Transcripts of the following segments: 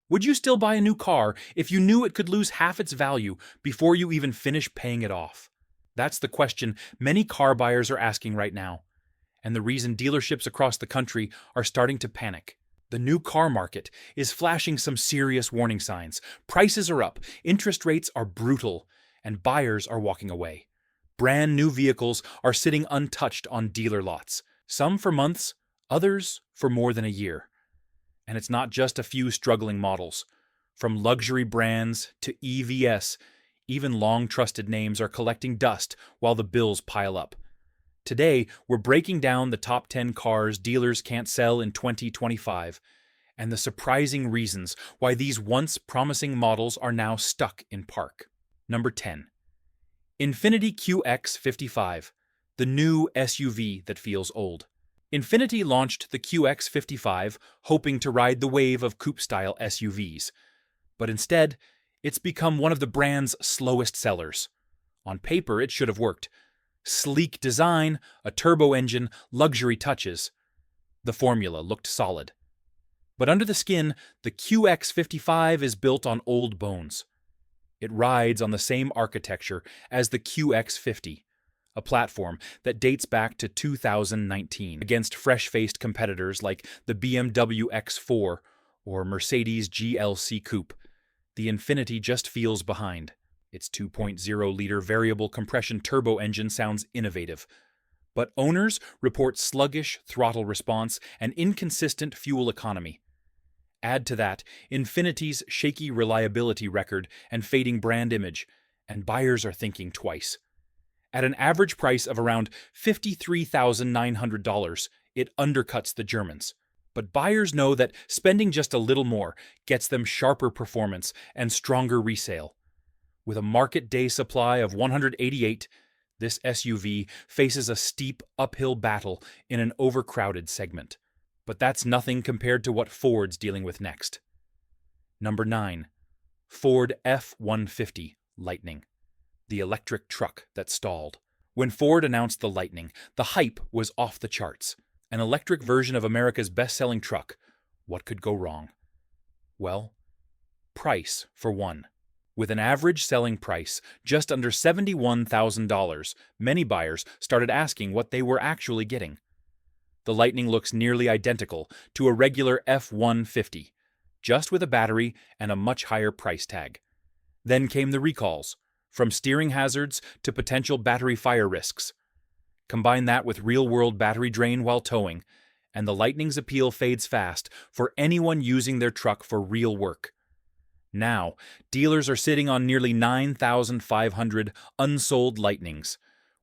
Would you still buy a new car if you knew it could lose half its value before you even finish paying it off? That's the question many car buyers are asking right now, and the reason dealerships across the country are starting to panic. The new car market is flashing some serious warning signs. Prices are up, interest rates are brutal, and buyers are walking away. Brand new vehicles are sitting untouched on dealer lots, some for months, others for more than a year. And it's not just a few struggling models. From luxury brands to EVs, even long-trusted names are collecting dust while the bills pile up. Today, we're breaking down the top 10 cars dealers can't sell in 2025, and the surprising reasons why these once promising models are now stuck in park. Number 10. Infiniti QX55, the new SUV that feels old. Infiniti launched the QX55 hoping to ride the wave of coupe-style SUVs, but instead, it's become one of the brand's slowest sellers. On paper, it should have worked. Sleek design, a turbo engine, luxury touches. The formula looked solid. But under the skin, the QX55 is built on old bones. It rides on the same architecture as the QX50, a platform that dates back to 2019 against fresh-faced competitors like the BMW X4 or Mercedes GLC Coupe. The Infiniti just feels behind. Its 2.0-liter variable compression turbo engine sounds innovative, but owners report sluggish throttle response and inconsistent fuel economy. Add to that Infiniti's shaky reliability record and fading brand image, and buyers are thinking twice. At an average price of around $53,900, it undercuts the Germans. But buyers know that spending just a little more gets them sharper performance and stronger resale. With a market day supply of 188, this SUV faces a steep uphill battle in an overcrowded segment. But that's nothing compared to what Ford's dealing with next. Number 9. Ford F-150 Lightning, the electric truck that stalled. When Ford announced the Lightning, the hype was off the charts. An electric version of America's best-selling truck. What could go wrong? Well, price, for one. With an average selling price just under $71,000, many buyers started asking what they were actually getting. The Lightning looks nearly identical to a regular F-150, just with a battery and a much higher price tag. Then came the recalls, from steering hazards to potential battery fire risks. Combine that with real-world battery drain while towing, and the Lightning's appeal fades fast for anyone using their truck for real work. Now, dealers are sitting on nearly 9,500 unsold Lightnings,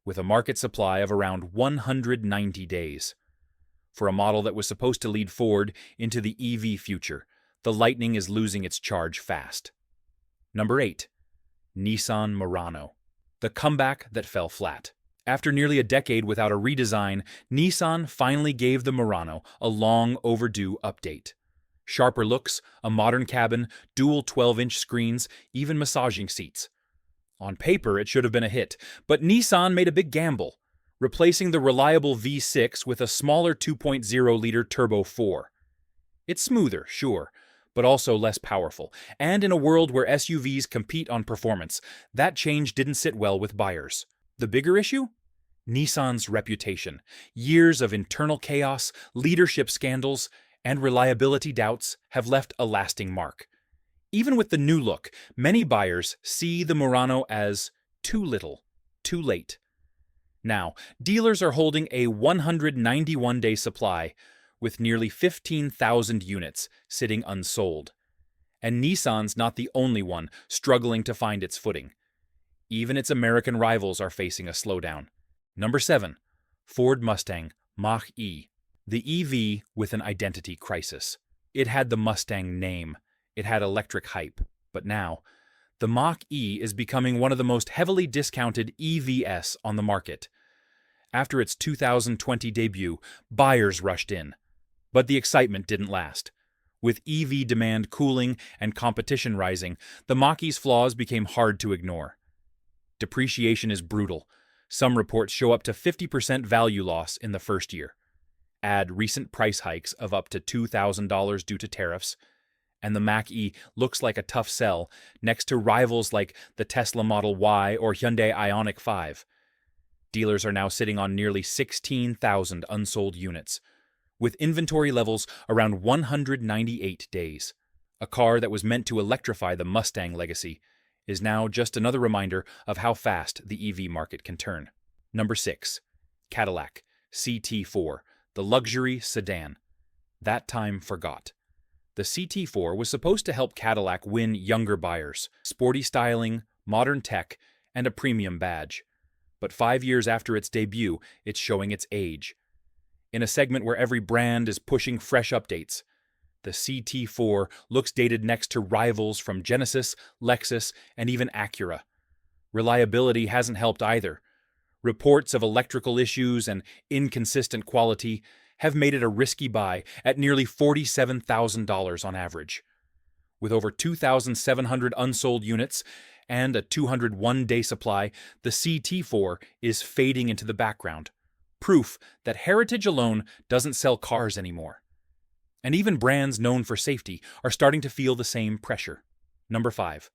with a market supply of around 190 days. For a model that was supposed to lead Ford into the EV future, the Lightning is losing its charge fast. Number 8. Nissan Murano, the comeback that fell flat. After nearly a decade without a redesign, Nissan finally gave the Murano a long overdue update. Sharper looks, a modern cabin, dual 12-inch screens, even massaging seats. On paper, it should have been a hit, but Nissan made a big gamble, replacing the reliable V6 with a smaller 2.0-liter Turbo 4. It's smoother, sure, but also less powerful, and in a world where SUVs compete on performance, that change didn't sit well with buyers. The bigger issue? Nissan's reputation. Years of internal chaos, leadership scandals, and reliability doubts have left a lasting mark. Even with the new look, many buyers see the Murano as too little, too late. Now, dealers are holding a 191-day supply, with nearly 15,000 units sitting unsold. And Nissan's not the only one struggling to find its footing. Even its American rivals are facing a slowdown. Number 7. Ford Mustang Mach-E, the EV with an identity crisis. It had the Mustang name, it had electric hype, but now, the Mach-E is becoming one of the most heavily discounted EVs on the market. After its 2020 debut, buyers rushed in. But the excitement didn't last. With EV demand cooling and competition rising, the Mach-E's flaws became hard to ignore. Depreciation is brutal. Some reports show up to 50% value loss in the first year. Add recent price hikes of up to $2,000 due to tariffs, and the Mach-E looks like a tough sell next to rivals like the Tesla Model Y or Hyundai Ioniq 5. Dealers are now sitting on nearly 16,000 unsold units, with inventory levels around 198 days. A car that was meant to electrify the Mustang legacy is now just another reminder of how fast the EV market can turn. Number 6. Cadillac CT4, the luxury sedan. That time forgot. The CT4 was supposed to help Cadillac win younger buyers, sporty styling, modern tech, and a premium badge. But 5 years after its debut, it's showing its age. In a segment where every brand is pushing fresh updates, the CT4 looks dated next to rivals from Genesis, Lexus, and even Acura. Reliability hasn't helped either. Reports of electrical issues and inconsistent quality have made it a risky buy at nearly $47,000 on average. With over 2,700 unsold units and a 201-day supply, the CT4 is fading into the background, proof that heritage alone doesn't sell cars anymore. And even brands known for safety are starting to feel the same pressure. Number 5.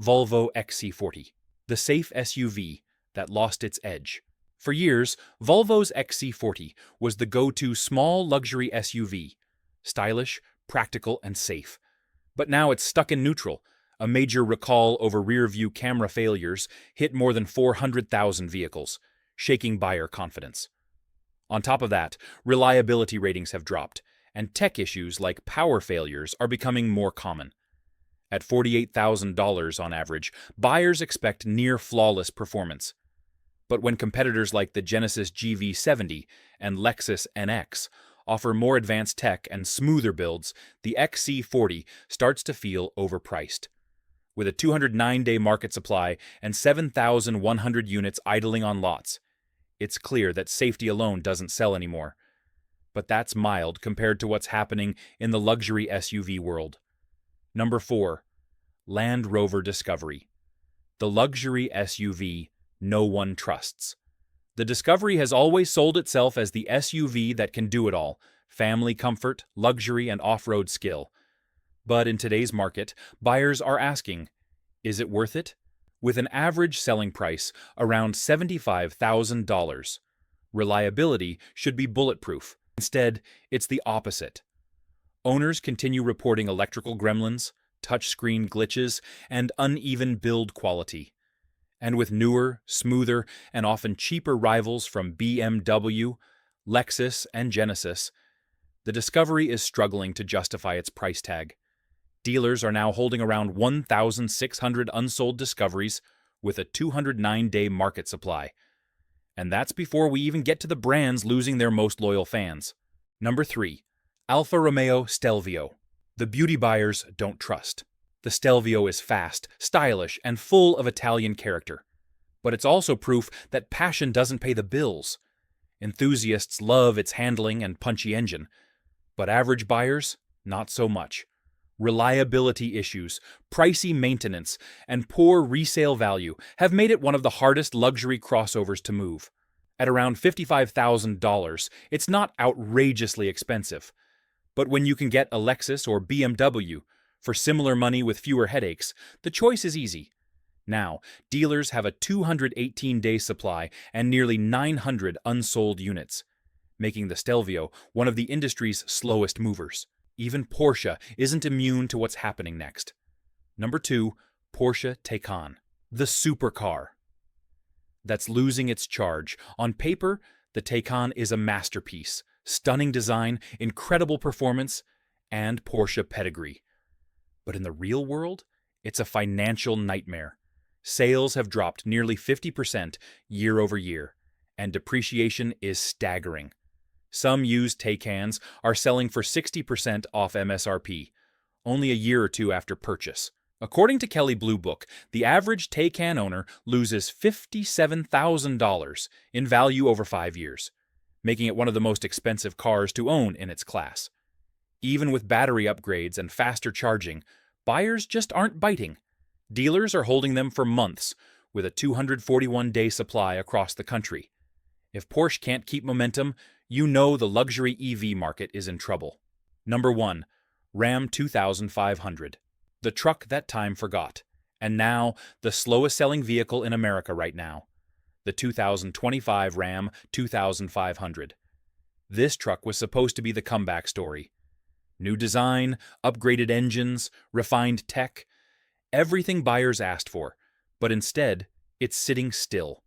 Volvo XC40, the safe SUV that lost its edge. For years, Volvo's XC40 was the go-to small luxury SUV, stylish, practical, and safe. But now it's stuck in neutral. A major recall over rear-view camera failures hit more than 400,000 vehicles, shaking buyer confidence. On top of that, reliability ratings have dropped, and tech issues like power failures are becoming more common. At $48,000 on average, buyers expect near-flawless performance. But when competitors like the Genesis GV70 and Lexus NX offer more advanced tech and smoother builds, the XC40 starts to feel overpriced. With a 209-day market supply and 7,100 units idling on lots, it's clear that safety alone doesn't sell anymore. But that's mild compared to what's happening in the luxury SUV world. Number 4. Land Rover Discovery, the luxury SUV no one trusts. The Discovery has always sold itself as the SUV that can do it all: family comfort, luxury, and off-road skill. But in today's market, buyers are asking, is it worth it? With an average selling price around $75,000, reliability should be bulletproof. Instead, it's the opposite. Owners continue reporting electrical gremlins, touchscreen glitches, and uneven build quality. And with newer, smoother, and often cheaper rivals from BMW, Lexus, and Genesis, the Discovery is struggling to justify its price tag. Dealers are now holding around 1,600 unsold Discoveries with a 209-day market supply. And that's before we even get to the brands losing their most loyal fans. Number 3. Alfa Romeo Stelvio, the beauty buyers don't trust. The Stelvio is fast, stylish, and full of Italian character. But it's also proof that passion doesn't pay the bills. Enthusiasts love its handling and punchy engine, but average buyers, not so much. Reliability issues, pricey maintenance, and poor resale value have made it one of the hardest luxury crossovers to move. At around $55,000, it's not outrageously expensive. But when you can get a Lexus or BMW for similar money with fewer headaches, the choice is easy. Now, dealers have a 218-day supply and nearly 900 unsold units, making the Stelvio one of the industry's slowest movers. Even Porsche isn't immune to what's happening next. Number 2, Porsche Taycan, the supercar that's losing its charge. On paper, the Taycan is a masterpiece: stunning design, incredible performance, and Porsche pedigree. But in the real world, it's a financial nightmare. Sales have dropped nearly 50% year over year, and depreciation is staggering. Some used Taycans are selling for 60% off MSRP, only a year or two after purchase. According to Kelley Blue Book, the average Taycan owner loses $57,000 in value over 5 years, making it one of the most expensive cars to own in its class. Even with battery upgrades and faster charging, buyers just aren't biting. Dealers are holding them for months, with a 241-day supply across the country. If Porsche can't keep momentum, you know the luxury EV market is in trouble. Number 1. Ram 2500. The truck that time forgot. And now, the slowest selling vehicle in America right now. The 2025 Ram 2500. This truck was supposed to be the comeback story. New design, upgraded engines, refined tech, everything buyers asked for, but instead, it's sitting still.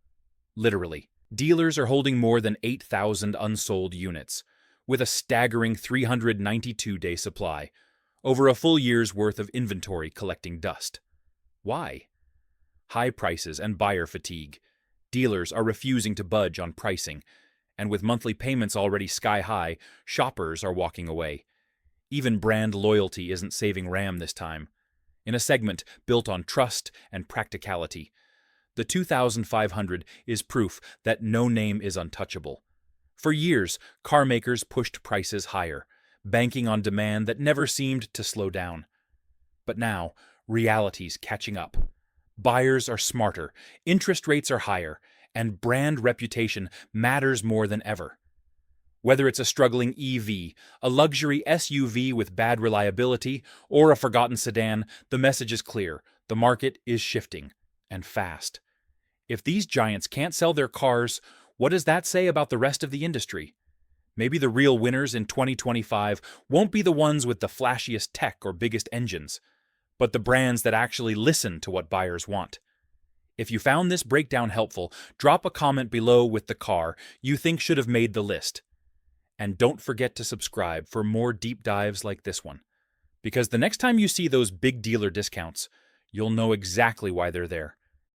Literally. Dealers are holding more than 8,000 unsold units, with a staggering 392-day supply, over a full year's worth of inventory collecting dust. Why? High prices and buyer fatigue. Dealers are refusing to budge on pricing, and with monthly payments already sky-high, shoppers are walking away. Even brand loyalty isn't saving Ram this time. In a segment built on trust and practicality, the 2500 is proof that no name is untouchable. For years, car makers pushed prices higher, banking on demand that never seemed to slow down. But now, reality's catching up. Buyers are smarter, interest rates are higher, and brand reputation matters more than ever. Whether it's a struggling EV, a luxury SUV with bad reliability, or a forgotten sedan, the message is clear. The market is shifting, and fast. If these giants can't sell their cars, what does that say about the rest of the industry? Maybe the real winners in 2025 won't be the ones with the flashiest tech or biggest engines, but the brands that actually listen to what buyers want. If you found this breakdown helpful, drop a comment below with the car you think should have made the list. And don't forget to subscribe for more deep dives like this one, because the next time you see those big dealer discounts, you'll know exactly why they're there.